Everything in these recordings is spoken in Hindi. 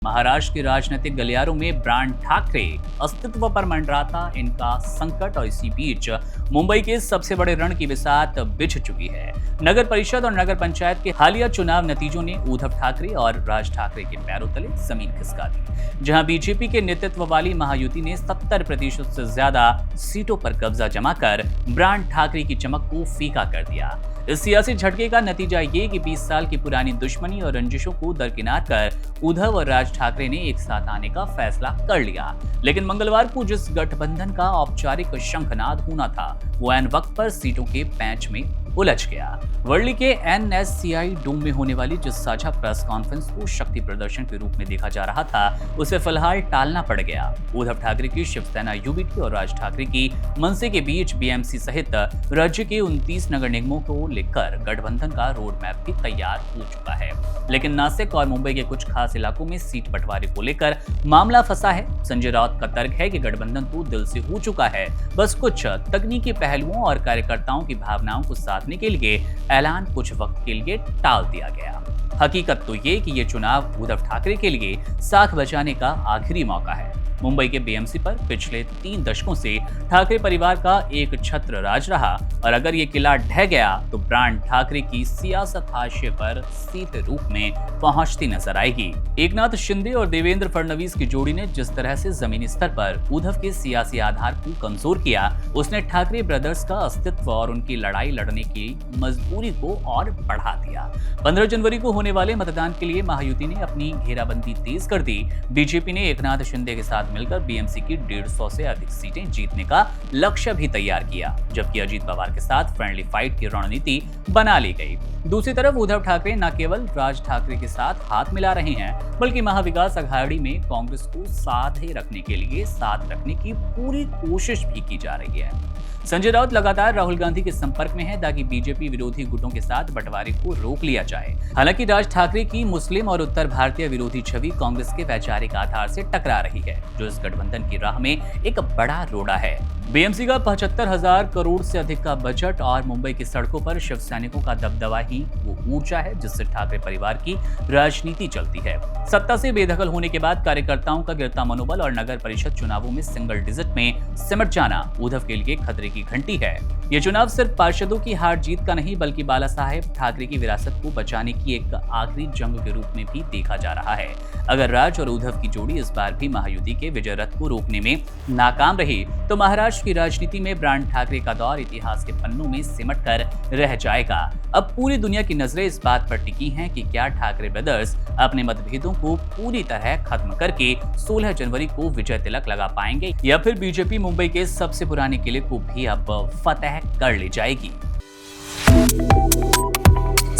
महाराष्ट्र के राजनीतिक गलियारों में ब्रांड ठाकरे अस्तित्व पर मंडराता इनका संकट और इसी बीच मुंबई के सबसे बड़े रण की बिसात बिछ चुकी है। नगर परिषद और नगर पंचायत के हालिया चुनाव नतीजों ने उद्धव ठाकरे और राज ठाकरे के पैरों तले जमीन खिसका दी। जहां बीजेपी के नेतृत्व वाली महायुति ने 70% से ज्यादा सीटों पर कब्जा जमाकर ब्रांड ठाकरे की चमक को फीका कर दिया। इस सियासी झटके का नतीजा ये कि 20 साल की पुरानी दुश्मनी और रंजिशों को दरकिनार कर उद्धव और राज ठाकरे ने एक साथ आने का फैसला कर लिया। लेकिन मंगलवार को जिस गठबंधन का औपचारिक शंखनाद होना था, वो ऐन वक्त पर सीटों के पैंच में उलझ गया। वर्ली के NSCI डोम में होने वाली जिस साझा प्रेस कॉन्फ्रेंस को शक्ति प्रदर्शन के रूप में देखा जा रहा था, उसे फिलहाल टालना पड़ गया। उद्धव ठाकरे की शिवसेना UBT और राज ठाकरे की मनसे के बीच BMC सहित राज्य के 29 नगर निगमों को लेकर गठबंधन का रोड मैप भी तैयार हो चुका है। लेकिन नासिक और मुंबई के कुछ खास इलाकों में सीट बंटवारे को लेकर मामला फंसा है। संजय राउत का तर्क है कि गठबंधन तो दिल से हो चुका है, बस कुछ तकनीकी पहलुओं और कार्यकर्ताओं की भावनाओं को साधने के लिए ऐलान कुछ वक्त के लिए टाल दिया गया। हकीकत तो ये कि ये चुनाव उद्धव ठाकरे के लिए साख बचाने का आखिरी मौका है। मुंबई के BMC पर पिछले 3 दशकों से ठाकरे परिवार का एक छत्र राज रहा और अगर ये किला ढह गया तो ब्रांड ठाकरे की सियासत हाशिए पर सीधे रूप में पहुंचती नजर आएगी। एकनाथ शिंदे और देवेंद्र फडणवीस की जोड़ी ने जिस तरह से जमीनी स्तर पर उद्धव के सियासी आधार को कमजोर किया, उसने ठाकरे ब्रदर्स का अस्तित्व और उनकी लड़ाई लड़ने की मजबूरी को और बढ़ा दिया। 15 जनवरी को होने वाले मतदान के लिए महायुति ने अपनी घेराबंदी तेज कर दी। बीजेपी ने एकनाथ शिंदे के साथ मिलकर BMC की 150 से अधिक सीटें जीतने का लक्ष्य भी तैयार किया, जबकि अजीत पवार के साथ फ्रेंडली फाइट की रणनीति बना ली गई। दूसरी तरफ उद्धव ठाकरे न केवल राज ठाकरे के साथ हाथ मिला रहे हैं, बल्कि महाविकास अघाड़ी में कांग्रेस को साथ रखने के लिए साथ रखने की पूरी कोशिश भी की जा रही है। संजय राउत लगातार राहुल गांधी के संपर्क में है ताकि बीजेपी विरोधी गुटों के साथ बंटवारे को रोक लिया जाए। हालांकि राज ठाकरे की मुस्लिम और उत्तर भारतीय विरोधी छवि कांग्रेस के वैचारिक आधार से टकरा रही है, जो इस गठबंधन की राह में एक बड़ा रोड़ा है। BMC का 75,000 करोड़ से अधिक का बजट और मुंबई की सड़कों पर शिव सैनिकों का दबदबा ही वो ऊर्जा है जिससे ठाकरे परिवार की राजनीति चलती है। सत्ता से बेदखल होने के बाद कार्यकर्ताओं का गिरता मनोबल और नगर परिषद चुनावों में सिंगल डिजिट में सिमट जाना उद्धव के लिए खतरे की घंटी है। ये चुनाव सिर्फ पार्षदों की हार जीत का नहीं, बल्कि बाला साहेब ठाकरे की विरासत को बचाने की एक आखिरी जंग के रूप में भी देखा जा रहा है। अगर राज और उद्धव की जोड़ी इस बार भी महायुति के विजय रथ को रोकने में नाकाम रही, तो महाराष्ट्र की राजनीति में ब्रांड ठाकरे का दौर इतिहास के पन्नों में सिमट कर रह जाएगा। अब पूरी दुनिया की नजरें इस बात पर टिकी हैं कि क्या ठाकरे ब्रदर्स अपने मतभेदों को पूरी तरह खत्म करके 16 जनवरी को विजय तिलक लगा पाएंगे, या फिर बीजेपी मुंबई के सबसे पुराने किले को भी अब फतह कर ले जाएगी।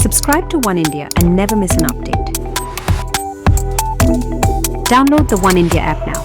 Subscribe to One India and never miss an update. Download the One India app now.